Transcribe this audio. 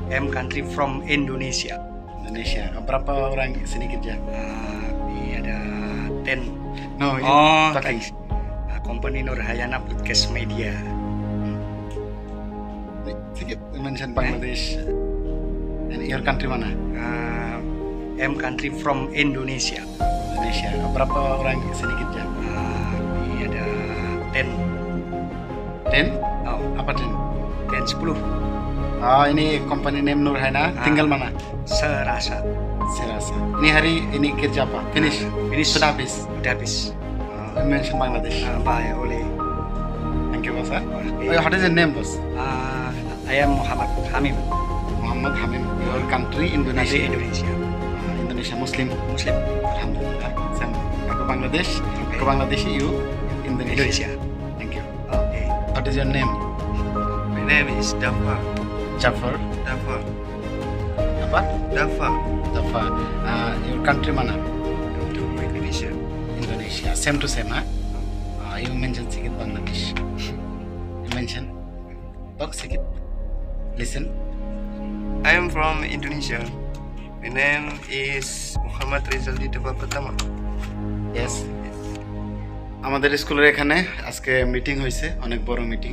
I'm country from Indonesia. Indonesia. Berapa orang sini kerja? Ini ada 10. No, you talking. Company Nurhayana Podcast Media. Sedikit mention Bangladesh. And your country mana? I'm country from Indonesia. Indonesia. Berapa orang sini kerja? Ini ada 10. 10? Oh, Apa 10? 10. Ini company name Nurhayana. Tinggal mana? Serasa. Serasa. Ini hari ini kerja apa? Finish. Sudah habis. Udah habis. Mention Bangladesh. Bye, Oli. Thank you, boss. What is your name, boss? I am Muhammad Hamim. Muhammad Hamim. Your country Indonesia. Indonesia. Indonesia Muslim. Muslim. Alhamdulillah. Aku Bangladesh. Aku Bangladesh. You Indonesia. Thank you. Okay. What is your name? My name is Dafa. Jafar. Dafa. Apa? Dafa. Jafar. Your country mana? Indonesia. Indonesia. Same to same, huh? You mention sikit Bangladesh. You mention. Talk sikit. Listen. I am from Indonesia. My name is Muhammad Rizaldi Dafa Pertama. Yes. আমাদের স্কুলের এখানে আজকে মিটিং হয়েছে, অনেক বড় মিটিং।